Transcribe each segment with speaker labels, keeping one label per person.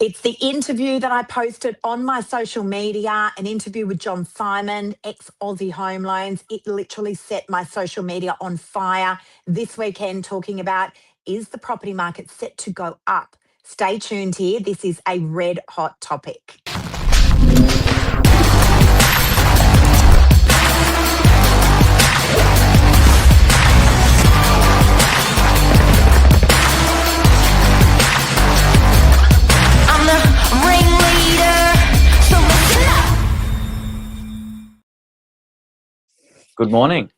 Speaker 1: It's the interview that I posted on my social media, an interview with John Simon, ex-Aussie Home Loans. It literally set my social media on fire this weekend, talking about, is the property market set to go up? Stay tuned here. This is a red hot topic.
Speaker 2: Good morning.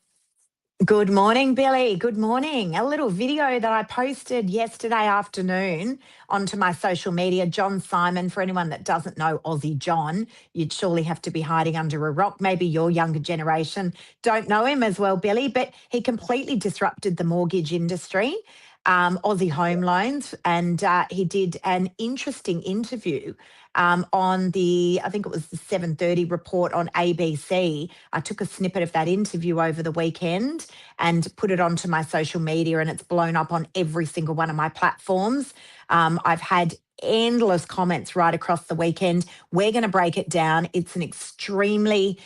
Speaker 1: Good morning, Billy. Good morning. A little video that I posted yesterday afternoon onto my social media. John Simon, for anyone that doesn't know Aussie John, you'd surely have to be hiding under a rock. Maybe your younger generation don't know him as well, Billy, but he completely disrupted the mortgage industry, Aussie Home Loans, and he did an interesting interview on I think it was the 7:30 report on ABC. I took a snippet of that interview over the weekend and put it onto my social media, and it's blown up on every single one of my platforms. I've had endless comments right across the weekend. We're going to break it down. It's an extremely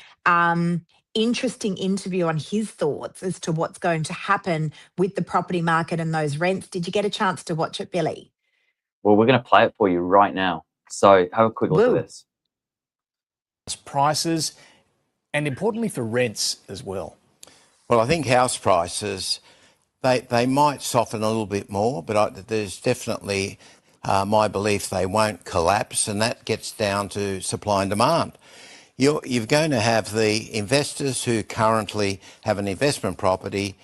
Speaker 1: interesting interview on his thoughts as to what's going to happen with the property market and those rents. Did you get a chance to watch it, Billy?
Speaker 2: Well, we're going to play it for you right now. So have a quick look at this.
Speaker 3: Prices and importantly for rents as well.
Speaker 4: Well, I think house prices, they might soften a little bit more, but there's definitely my belief they won't collapse, and that gets down to supply and demand. You're going to have the investors who currently have an investment property,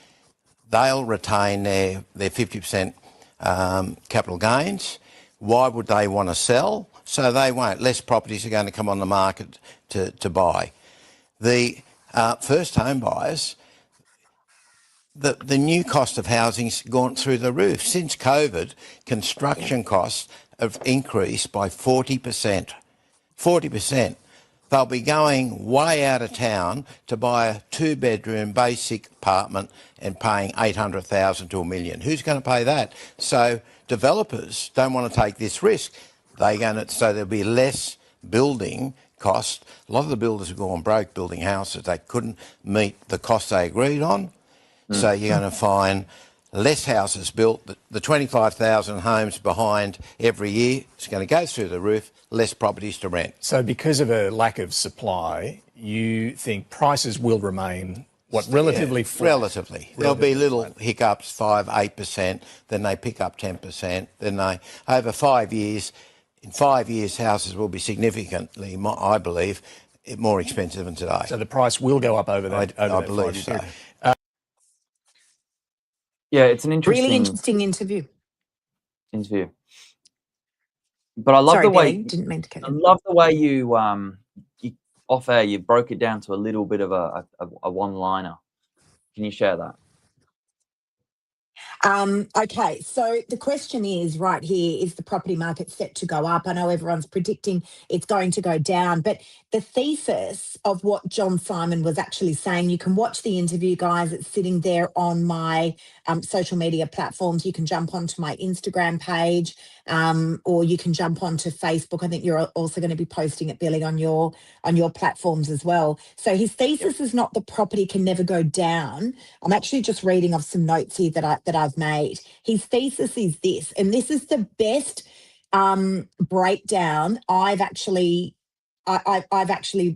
Speaker 4: they'll retain their 50% capital gains. Why would they want to sell? So they won't. Less properties are going to come on the market to buy. The first home buyers, the new cost of housing's gone through the roof. Since COVID, construction costs have increased by 40%. 40%. They'll be going way out of town to buy a 2-bedroom basic apartment and paying $800,000 to $1 million. Who's going to pay that? So developers don't want to take this risk. So there'll be less building cost. A lot of the builders have gone broke building houses. They couldn't meet the cost they agreed on. So you're going to find less houses built. The 25,000 homes behind every year is going to go through the roof, less properties to rent.
Speaker 3: So because of a lack of supply, you think prices will remain relatively flat?
Speaker 4: Relatively. There'll be little hiccups, 5%, 8%, then they pick up 10%, then over 5 years, in 5 years, houses will be significantly, I believe, more expensive than today.
Speaker 3: So the price will go up over that.
Speaker 4: I believe so.
Speaker 2: Yeah, it's an
Speaker 1: Really interesting interview.
Speaker 2: But I love
Speaker 1: Sorry,
Speaker 2: the way
Speaker 1: Billy, didn't mean to cut you.
Speaker 2: I love the way you off air you broke it down to a little bit of a one-liner. Can you share that?
Speaker 1: Okay, so the question is right here, is the property market set to go up? I know everyone's predicting it's going to go down, but the thesis of what John Simon was actually saying, you can watch the interview, guys. It's sitting there on my social media platforms. You can jump onto my Instagram page or you can jump onto Facebook. I think you're also going to be posting it, Billy, on your platforms as well. So his thesis is not the property can never go down. I'm actually just reading off some notes here that I've made. His thesis is this, and this is the best breakdown I've actually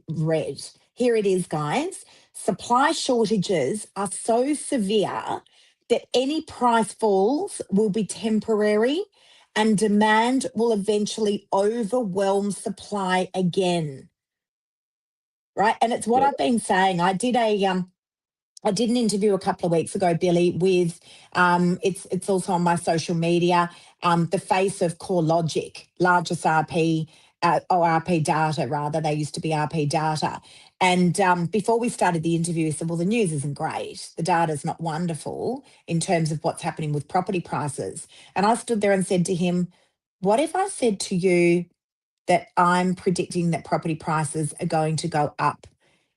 Speaker 1: read. Here it is, guys. Supply shortages are so severe that any price falls will be temporary and demand will eventually overwhelm supply again. Right? And it's what I've been saying. I did an interview a couple of weeks ago, Billy, with it's also on my social media, the face of CoreLogic, largest RP data rather. They used to be RP data. And before we started the interview, he said, well, the news isn't great. The data's not wonderful in terms of what's happening with property prices. And I stood there and said to him, what if I said to you that I'm predicting that property prices are going to go up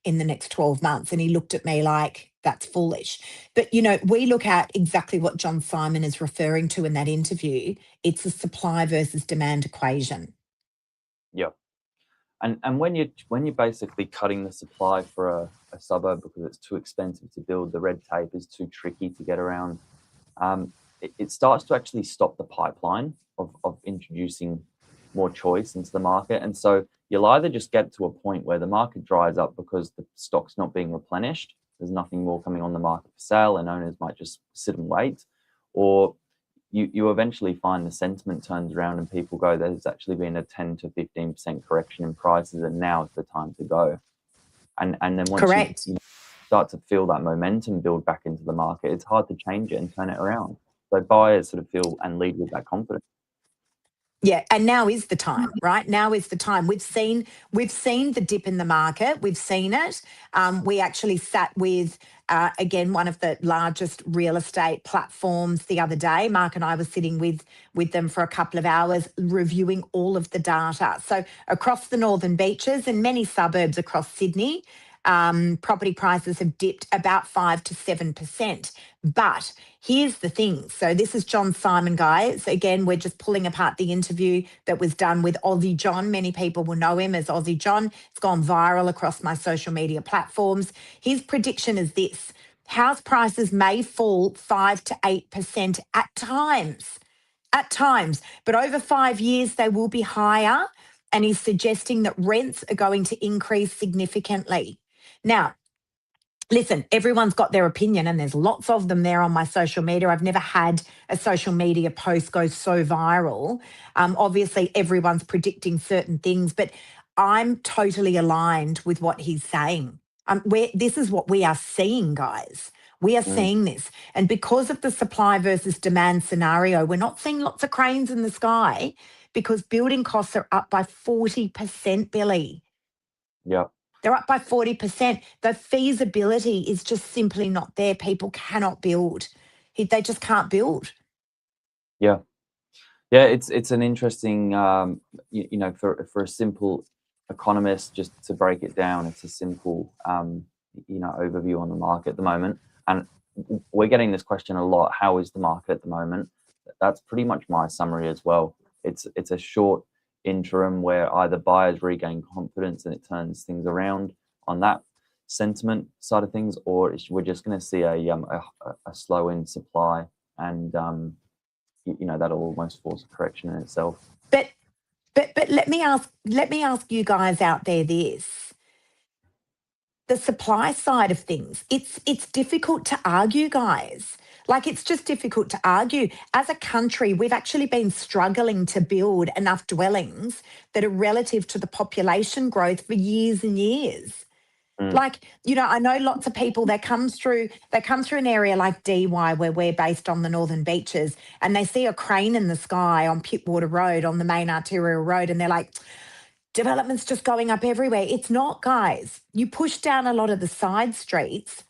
Speaker 1: in the next 12 months? And he looked at me like, that's foolish. But, you know, we look at exactly what John Simon is referring to in that interview. It's a supply versus demand equation.
Speaker 2: Yeah. And when you're basically cutting the supply for a suburb because it's too expensive to build, the red tape is too tricky to get around, it starts to actually stop the pipeline of introducing more choice into the market. And so you'll either just get to a point where the market dries up because the stock's not being replenished, there's nothing more coming on the market for sale, and owners might just sit and wait, or you eventually find the sentiment turns around and people go, there's actually been a 10 to 15% correction in prices, and now is the time to go. And then once
Speaker 1: Correct.
Speaker 2: you start to feel that momentum build back into the market, it's hard to change it and turn it around. So buyers sort of feel and lead with that confidence.
Speaker 1: Yeah, and now is the time, right? Now is the time. We've seen the dip in the market. We've seen it. We actually sat with again one of the largest real estate platforms the other day. Mark and I were sitting with them for a couple of hours, reviewing all of the data. So across the Northern Beaches and many suburbs across Sydney, property prices have dipped about 5 to 7%. But here's the thing. So this is John Simon, guys. Again, we're just pulling apart the interview that was done with Aussie John. Many people will know him as Aussie John. It's gone viral across my social media platforms. His prediction is this: house prices may fall 5 to 8% at times. But over 5 years, they will be higher. And he's suggesting that rents are going to increase significantly. Now, listen, everyone's got their opinion and there's lots of them there on my social media. I've never had a social media post go so viral. Obviously, everyone's predicting certain things, but I'm totally aligned with what he's saying. This is what we are seeing, guys. We are seeing this. And because of the supply versus demand scenario, we're not seeing lots of cranes in the sky because building costs are up by 40%, Billy.
Speaker 2: Yeah.
Speaker 1: They're up by 40%. The feasibility is just simply not there. People cannot build. They just can't build.
Speaker 2: Yeah. Yeah, it's an interesting, for a simple economist, just to break it down, it's a simple, overview on the market at the moment. And we're getting this question a lot. How is the market at the moment? That's pretty much my summary as well. It's a short interim where either buyers regain confidence and it turns things around on that sentiment side of things, or we're just going to see a slow in supply, and that'll almost force a correction in itself.
Speaker 1: But let me ask you guys out there this: the supply side of things, it's difficult to argue, guys. Like, it's just difficult to argue. As a country, we've actually been struggling to build enough dwellings that are relative to the population growth for years and years. Like, I know lots of people that come through an area like DY, where we're based on the Northern Beaches, and they see a crane in the sky on Pittwater Road, on the main arterial road, and they're like, development's just going up everywhere. It's not, guys. You push down a lot of the side streets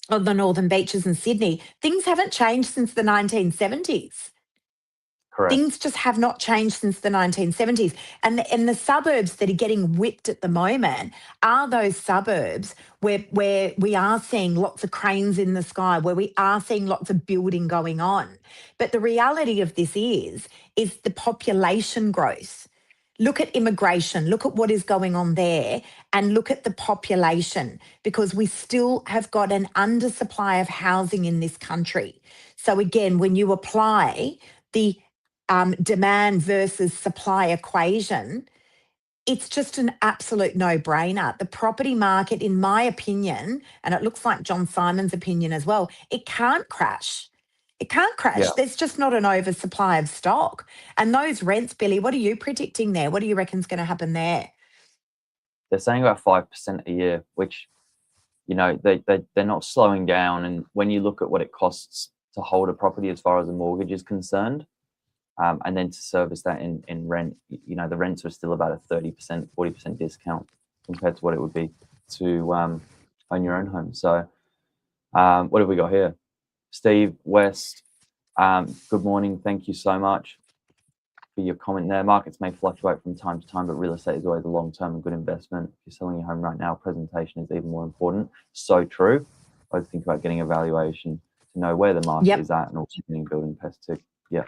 Speaker 1: of the Northern Beaches in Sydney, things haven't changed since the 1970s.
Speaker 2: Correct.
Speaker 1: Things just have not changed since the 1970s. And the suburbs that are getting whipped at the moment are those suburbs where we are seeing lots of cranes in the sky, where we are seeing lots of building going on. But the reality of this is the population growth. Look at immigration, look at what is going on there, and look at the population, because we still have got an undersupply of housing in this country. So again, when you apply the demand versus supply equation, it's just an absolute no-brainer. The property market, in my opinion, and it looks like John Simon's opinion as well, it can't crash. It can't crash.
Speaker 2: Yeah.
Speaker 1: There's just not an oversupply of stock. And those rents, Billy, what are you predicting there? What do you reckon is going to happen there?
Speaker 2: They're saying about 5% a year, which, they're not slowing down. And when you look at what it costs to hold a property as far as a mortgage is concerned, and then to service that in rent, the rents are still about a 30%, 40% discount compared to what it would be to own your own home. So what have we got here? Steve West, good morning. Thank you so much for your comment there. Markets may fluctuate from time to time, but real estate is always a long-term and good investment. If you're selling your home right now, presentation is even more important. So true. I always think about getting a valuation to know where the market is at, and also getting building pest too. Yeah.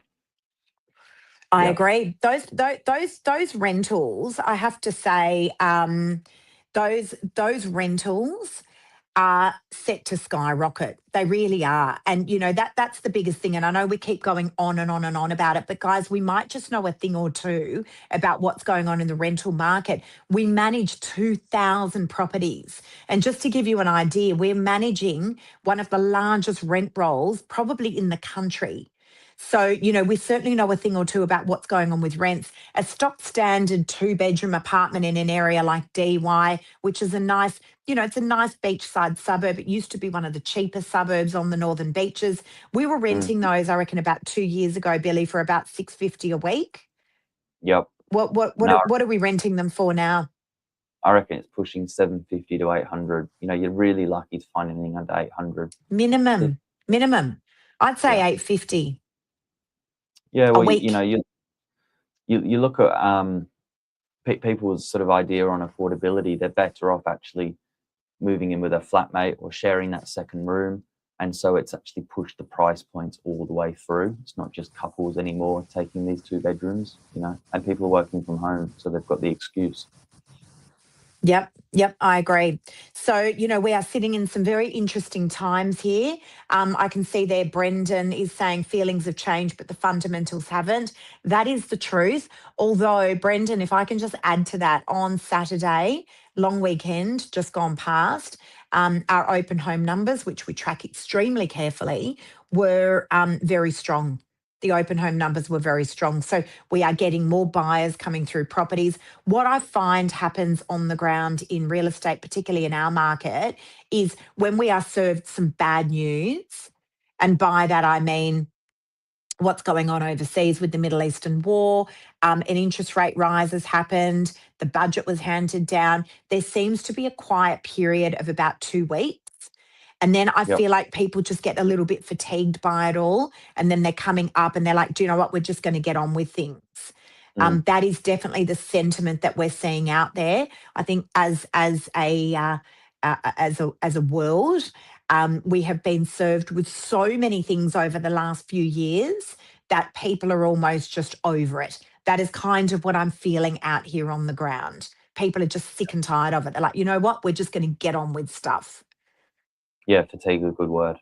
Speaker 1: I
Speaker 2: Yeah.
Speaker 1: agree. Those rentals, I have to say, those rentals are set to skyrocket. They really are. And you know, that's the biggest thing. And I know we keep going on and on and on about it, but guys, we might just know a thing or two about what's going on in the rental market. We manage 2,000 properties. And just to give you an idea, we're managing one of the largest rent rolls probably in the country. So, you know, we certainly know a thing or two about what's going on with rents. A stock standard 2-bedroom apartment in an area like DY, which is a nice, you know, it's a nice beachside suburb. It used to be one of the cheapest suburbs on the northern beaches. We were renting those, I reckon, about 2 years ago, Billy, for about $650 a week.
Speaker 2: Yep.
Speaker 1: What are we renting them for now?
Speaker 2: I reckon it's pushing 750 to 800. You know, you're really lucky to find anything under 800.
Speaker 1: Minimum. I'd say 850.
Speaker 2: Yeah, well,
Speaker 1: week.
Speaker 2: you know, you look at people's sort of idea on affordability. They're better off actually moving in with a flatmate or sharing that second room, and so it's actually pushed the price points all the way through. It's not just couples anymore taking these 2 bedrooms, you know, and people are working from home, so they've got the excuse.
Speaker 1: Yep, I agree. So, you know, we are sitting in some very interesting times here. I can see there Brendan is saying feelings have changed, but the fundamentals haven't. That is the truth. Although, Brendan, if I can just add to that, on Saturday, long weekend, just gone past, our open home numbers, which we track extremely carefully, were very strong. The open home numbers were very strong. So we are getting more buyers coming through properties. What I find happens on the ground in real estate, particularly in our market, is when we are served some bad news, and by that I mean what's going on overseas with the Middle Eastern war, an interest rate rise has happened, the budget was handed down. There seems to be a quiet period of about 2 weeks. And then I feel like people just get a little bit fatigued by it all. And then they're coming up and they're like, do you know what? We're just going to get on with things. That is definitely the sentiment that we're seeing out there. I think as a world, we have been served with so many things over the last few years that people are almost just over it. That is kind of what I'm feeling out here on the ground. People are just sick and tired of it. They're like, you know what? We're just going to get on with stuff.
Speaker 2: Yeah, fatigue is a good word.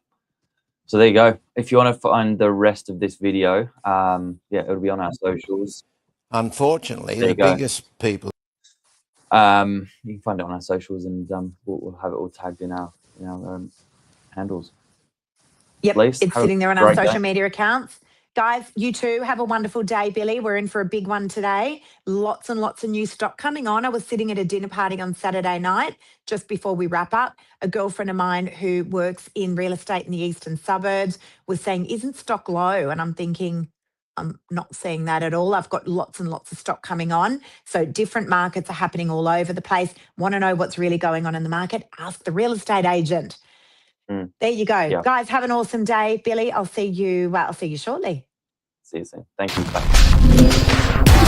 Speaker 2: So there you go. If you want to find the rest of this video, it'll be on our socials.
Speaker 4: Unfortunately, the biggest people.
Speaker 2: You can find it on our socials, and we'll have it all tagged in our handles.
Speaker 1: Yep,
Speaker 2: Lise,
Speaker 1: it's sitting there on our social
Speaker 2: day.
Speaker 1: media accounts. Guys, you too, have a wonderful day, Billy. We're in for a big one today. Lots and lots of new stock coming on. I was sitting at a dinner party on Saturday night, just before we wrap up. A girlfriend of mine who works in real estate in the eastern suburbs was saying, isn't stock low? And I'm thinking, I'm not seeing that at all. I've got lots and lots of stock coming on. So different markets are happening all over the place. Want to know what's really going on in the market? Ask the real estate agent. There you go. Guys, have an awesome day. Billy, I'll see you shortly.
Speaker 2: See you soon. Thank you. Bye.